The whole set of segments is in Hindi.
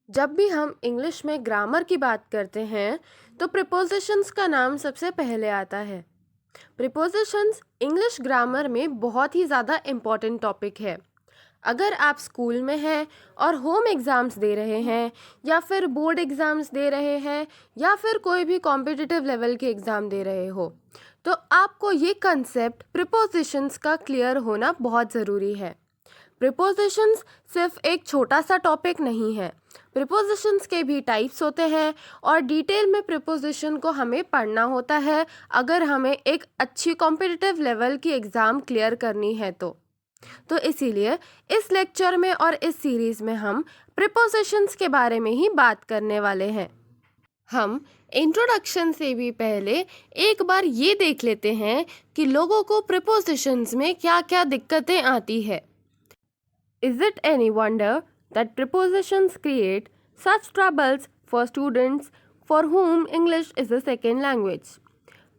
जब भी हम इंग्लिश में ग्रामर की बात करते हैं तो प्रीपोजिशंस का नाम सबसे पहले आता है। प्रीपोजिशंस इंग्लिश ग्रामर में बहुत ही ज़्यादा इम्पॉर्टेंट टॉपिक है। अगर आप स्कूल में हैं और होम एग्ज़ाम्स दे रहे हैं या फिर बोर्ड एग्ज़ाम्स दे रहे हैं या फिर कोई भी कॉम्पिटिटिव लेवल के एग्ज़ाम दे रहे हो, तो आपको ये कंसेप्ट प्रीपोजिशंस का क्लियर होना बहुत ज़रूरी है। प्रीपोजिशंस सिर्फ एक छोटा सा टॉपिक नहीं है। प्रीपोजिशंस के भी टाइप्स होते हैं और डिटेल में प्रीपोजिशन को हमें पढ़ना होता है अगर हमें एक अच्छी कॉम्पिटिटिव लेवल की एग्ज़ाम क्लियर करनी है तो इसीलिए इस लेक्चर में और इस सीरीज़ में हम प्रीपोजिशंस के बारे में ही बात करने वाले हैं। हम इंट्रोडक्शन से भी पहले एक बार ये देख लेते हैं कि लोगों को प्रीपोजिशंस में क्या क्या दिक्कतें आती है। Is it any wonder that prepositions create such troubles for students for whom English is a second language?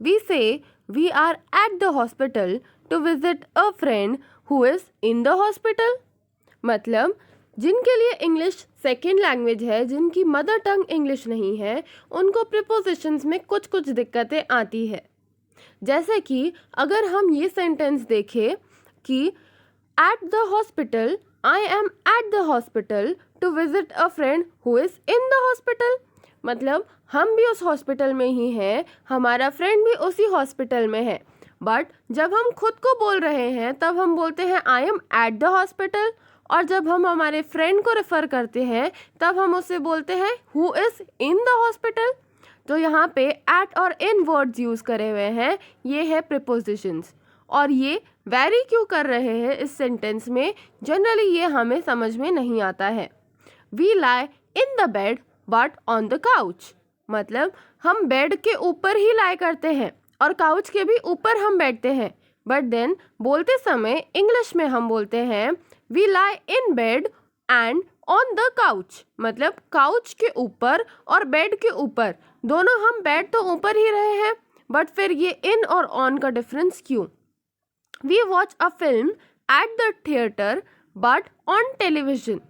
We say we are at the hospital to visit a friend who is in the hospital. मतलब जिनके लिए इंग्लिश सेकेंड लैंग्वेज है, जिनकी मदर टंग इंग्लिश नहीं है, उनको प्रीपोजिशंस में कुछ कुछ दिक्कतें आती है। जैसे कि अगर हम ये सेंटेंस देखें कि at the hospital, I am at the hospital to visit a friend who is in the hospital. मतलब हम भी उस हॉस्पिटल में ही हैं, हमारा फ्रेंड भी उसी हॉस्पिटल में है, बट जब हम खुद को बोल रहे हैं तब हम बोलते हैं आई एम एट द हॉस्पिटल, और जब हम हमारे फ्रेंड को रेफ़र करते हैं तब हम उससे बोलते हैं who is in the hospital. तो यहाँ पे एट और इन वर्ड्स यूज़ करे हुए हैं, ये है प्रीपोजिशंस। और ये वैरी क्यों कर रहे हैं इस सेंटेंस में, जनरली ये हमें समझ में नहीं आता है। We lie in the bed but on the couch, मतलब हम बेड के ऊपर ही लाई करते हैं और काउच के भी ऊपर हम बैठते हैं, बट देन बोलते समय इंग्लिश में हम बोलते हैं we lie in bed and on the couch. मतलब काउच के ऊपर और बेड के ऊपर, दोनों हम बैठ तो ऊपर ही रहे हैं, बट फिर ये इन और ऑन का डिफरेंस क्यों? We watch a film at the theatre but on television.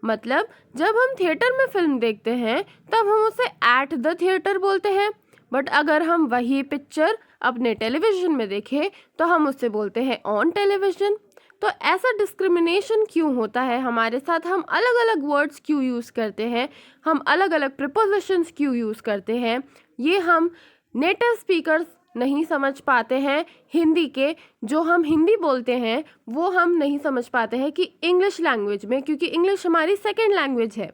मतलब जब हम थिएटर में फिल्म देखते हैं तब हम उसे एट द थिएटर बोलते हैं, बट अगर हम वही पिक्चर अपने टेलीविजन में देखें तो हम उससे बोलते हैं ऑन टेलीविजन। तो ऐसा डिस्क्रिमिनेशन क्यों होता है हमारे साथ? हम अलग अलग वर्ड्स क्यों यूज़ करते हैं, हम अलग अलग प्रीपोजिशंस क्यों यूज़ करते हैं, ये हम नेटिव स्पीकर्स नहीं समझ पाते हैं। हिंदी के जो हम हिंदी बोलते हैं वो हम नहीं समझ पाते हैं कि इंग्लिश लैंग्वेज में, क्योंकि इंग्लिश हमारी सेकेंड लैंग्वेज है,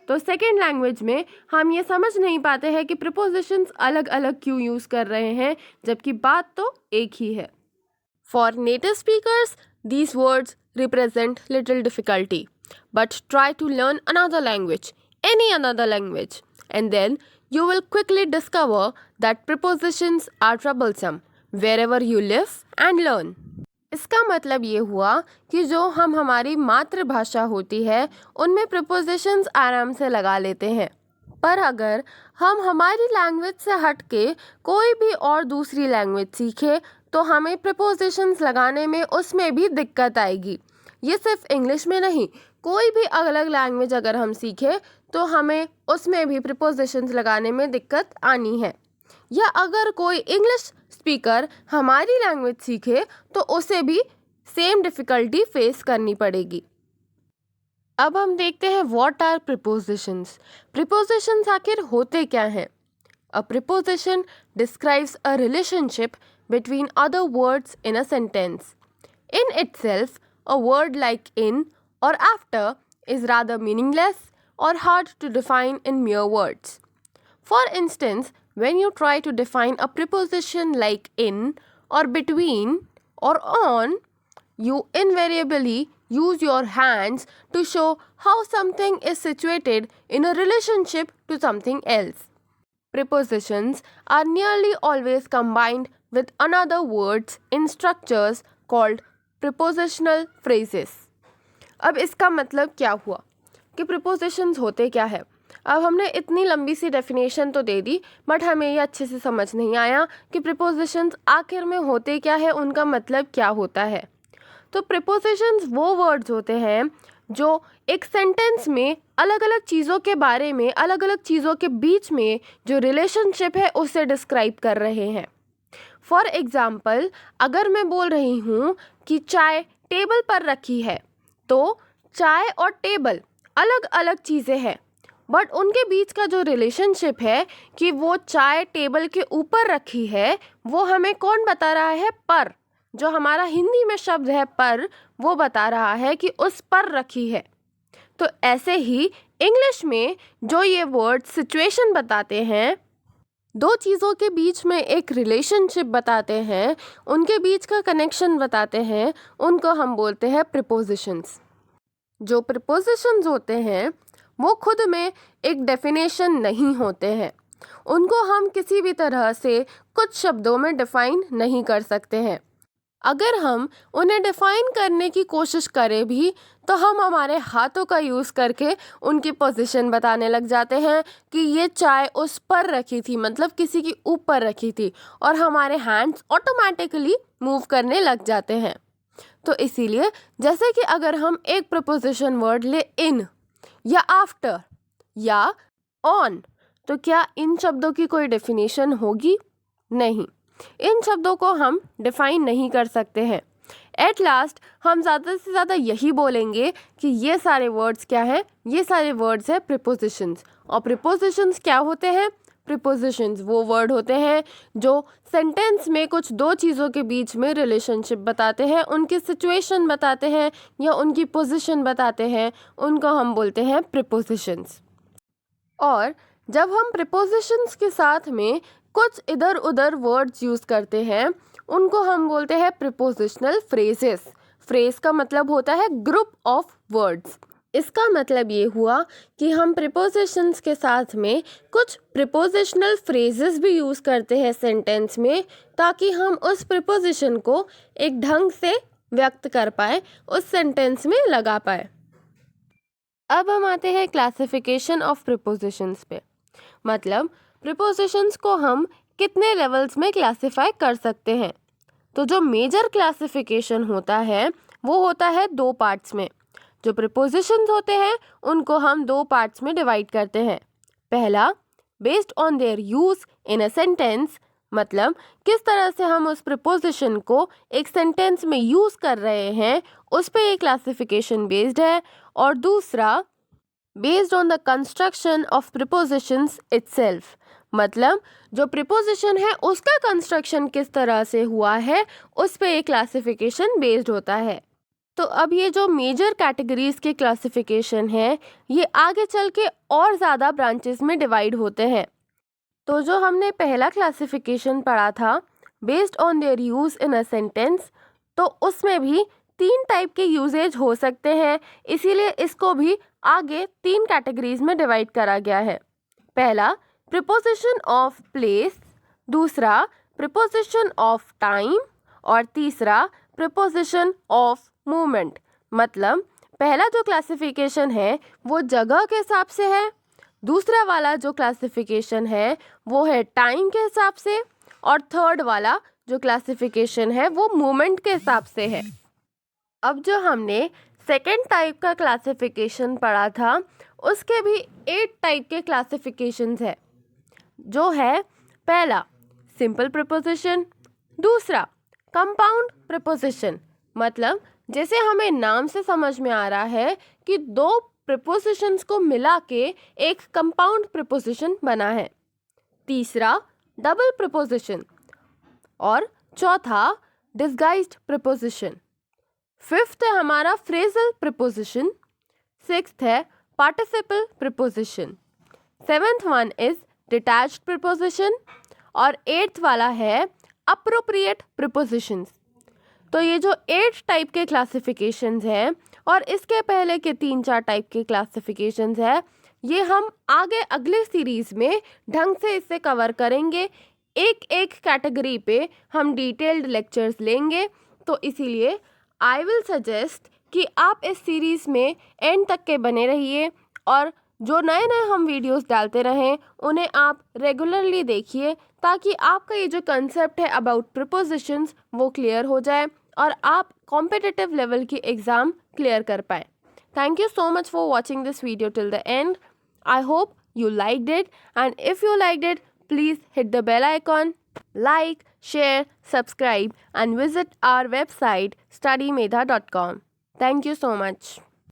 तो सेकेंड लैंग्वेज में हम ये समझ नहीं पाते हैं कि प्रीपोजिशंस अलग अलग क्यों यूज़ कर रहे हैं, जबकि बात तो एक ही है। For native speakers these words represent little difficulty, but try to learn another language, any another language, and then you will quickly discover that prepositions are troublesome wherever you live and learn. इसका मतलब ये हुआ कि जो हम हमारी मातृभाषा होती है उनमें प्रीपोजिशंस आराम से लगा लेते हैं, पर अगर हम हमारी लैंग्वेज से हट के कोई भी और दूसरी लैंग्वेज सीखें तो हमें प्रीपोजिशंस लगाने में उसमें भी दिक्कत आएगी। ये सिर्फ इंग्लिश में नहीं, कोई भी अलग लैंग्वेज अगर हम सीखें तो हमें उसमें भी प्रीपोजिशंस लगाने में दिक्कत आनी है। या अगर कोई इंग्लिश स्पीकर हमारी लैंग्वेज सीखे तो उसे भी सेम डिफ़िकल्टी फेस करनी पड़ेगी। अब हम देखते हैं व्हाट आर प्रीपोजिशंस। प्रीपोजिशंस आखिर होते क्या हैं? अ preposition describes a relationship between other words in a sentence. In itself, a word like in or after is rather meaningless or hard to define in mere words. For instance, when you try to define a preposition like in or between or on, you invariably use your hands to show how something is situated in a relationship to something else. Prepositions are nearly always combined with another words in structures called prepositional phrases. अब इसका मतलब क्या हुआ कि prepositions होते क्या है? अब हमने इतनी लंबी सी डेफिनेशन तो दे दी, बट हमें ये अच्छे से समझ नहीं आया कि prepositions आखिर में होते क्या है, उनका मतलब क्या होता है। तो prepositions वो वर्ड्स होते हैं जो एक सेंटेंस में अलग अलग चीज़ों के बारे में, अलग अलग चीज़ों के बीच में जो रिलेशनशिप है उसे डिस्क्राइब कर रहे हैं। फॉर एग्ज़ाम्पल, अगर मैं बोल रही हूँ कि चाय टेबल पर रखी है, तो चाय और टेबल अलग अलग चीज़ें हैं, बट उनके बीच का जो रिलेशनशिप है कि वो चाय टेबल के ऊपर रखी है, वो हमें कौन बता रहा है? पर। जो हमारा हिंदी में शब्द है पर, वो बता रहा है कि उस पर रखी है। तो ऐसे ही इंग्लिश में जो ये वर्ड सिचुएशन बताते हैं, दो चीज़ों के बीच में एक रिलेशनशिप बताते हैं, उनके बीच का कनेक्शन बताते हैं, उनको हम बोलते हैं प्रीपोजिशंस। जो प्रीपोजिशंस होते हैं वो खुद में एक डेफिनेशन नहीं होते हैं, उनको हम किसी भी तरह से कुछ शब्दों में डिफाइन नहीं कर सकते हैं। अगर हम उन्हें डिफाइन करने की कोशिश करें भी तो हम हमारे हाथों का यूज़ करके उनकी पोजीशन बताने लग जाते हैं कि ये चाय उस पर रखी थी, मतलब किसी की ऊपर रखी थी, और हमारे हैंड्स ऑटोमेटिकली मूव करने लग जाते हैं। तो इसीलिए जैसे कि अगर हम एक प्रपोजिशन वर्ड ले इन या आफ्टर या ऑन, तो क्या इन शब्दों की कोई डेफिनेशन होगी? नहीं, इन शब्दों को हम डिफाइन नहीं कर सकते हैं। एट लास्ट हम ज़्यादा से ज़्यादा यही बोलेंगे कि ये सारे वर्ड्स क्या हैं? ये सारे वर्ड्स हैं प्रीपोजिशंस। और प्रीपोजिशंस क्या होते हैं? प्रीपोजिशंस वो वर्ड होते हैं जो सेंटेंस में कुछ दो चीज़ों के बीच में रिलेशनशिप बताते हैं, उनकी सिचुएशन बताते हैं या उनकी पोजीशन बताते हैं, उनको हम बोलते हैं प्रीपोजिशंस। और जब हम प्रीपोजिशंस के साथ में कुछ इधर उधर वर्ड्स यूज़ करते हैं, उनको हम बोलते हैं प्रीपोजिशनल फ्रेजेस। फ्रेज का मतलब होता है ग्रुप ऑफ वर्ड्स। इसका मतलब ये हुआ कि हम प्रीपोजिशंस के साथ में कुछ प्रीपोजिशनल फ्रेजेस भी यूज़ करते हैं सेंटेंस में, ताकि हम उस प्रीपोजिशन को एक ढंग से व्यक्त कर पाए, उस सेंटेंस में लगा पाए। अब हम आते हैं क्लासिफिकेशन ऑफ प्रीपोजिशंस पे। मतलब प्रीपोजिशंस को हम कितने लेवल्स में क्लासिफाई कर सकते हैं। तो जो मेजर क्लासिफिकेशन होता है वो होता है दो पार्ट्स में। जो प्रीपोजिशंस होते हैं उनको हम दो पार्ट्स में डिवाइड करते हैं। पहला, based on their use in a sentence, मतलब किस तरह से हम उस प्रीपोजिशन को एक सेंटेंस में यूज़ कर रहे हैं, उस पे ये क्लासिफिकेशन बेस्ड है। और दूसरा, based on the construction of prepositions itself, मतलब जो प्रीपोजिशन है उसका कंस्ट्रक्शन किस तरह से हुआ है, उस पे ये क्लासिफिकेशन बेस्ड होता है। तो अब ये जो मेजर कैटेगरीज के क्लासिफिकेशन है, ये आगे चल के और ज़्यादा ब्रांचेस में डिवाइड होते हैं। तो जो हमने पहला क्लासिफिकेशन पढ़ा था, based on their use in a sentence, तो उसमें भी 3 टाइप के यूजेज हो सकते हैं, इसीलिए इसको भी आगे 3 कैटेगरीज में डिवाइड करा गया है। पहला, प्रीपोजिशन ऑफ प्लेस, दूसरा प्रीपोजिशन ऑफ टाइम, और तीसरा प्रीपोजिशन ऑफ मूवमेंट। मतलब पहला जो क्लासिफिकेशन है वो जगह के हिसाब से है, दूसरा वाला जो क्लासिफिकेशन है वो है टाइम के हिसाब से, और थर्ड वाला जो क्लासिफिकेशन है वो मूवमेंट के हिसाब से है। अब जो हमने सेकेंड टाइप का क्लासिफिकेशन पढ़ा था, उसके भी 8 टाइप के क्लासिफिकेशंस है। जो है पहला सिंपल प्रीपोजिशन, दूसरा कंपाउंड प्रीपोजिशन, मतलब जैसे हमें नाम से समझ में आ रहा है कि दो प्रीपोजिशंस को मिला के एक कंपाउंड प्रीपोजिशन बना है। तीसरा डबल प्रीपोजिशन, और चौथा डिस्गाइज्ड प्रीपोजिशन। फिफ्थ है हमारा फ्रेजल प्रीपोजिशन, सिक्स्थ है participle preposition, seventh one is detached preposition, और एट्थ वाला है अप्रोप्रिएट प्रीपोजिशंस। तो ये जो 8 टाइप के क्लासिफिकेशंस हैं और इसके पहले के 3-4 टाइप के क्लासिफिकेशंस है, ये हम आगे अगले सीरीज़ में ढंग से इसे कवर करेंगे। एक एक कैटेगरी पे हम डिटेल्ड लेक्चर्स लेंगे। तो इसीलिए आई विल सजेस्ट कि आप इस सीरीज़ में एंड तक के बने रहिए, और जो नए नए हम वीडियोस डालते रहें उन्हें आप रेगुलरली देखिए, ताकि आपका ये जो कंसेप्ट है अबाउट प्रीपोजिशंस वो क्लियर हो जाए और आप कॉम्पिटिटिव लेवल की एग्ज़ाम क्लियर कर पाएँ। Thank you so much for watching this video till the end. I hope you liked it, and if you liked it, please hit the bell icon, like, share, subscribe, and visit our website studymedha.com. Thank you so much.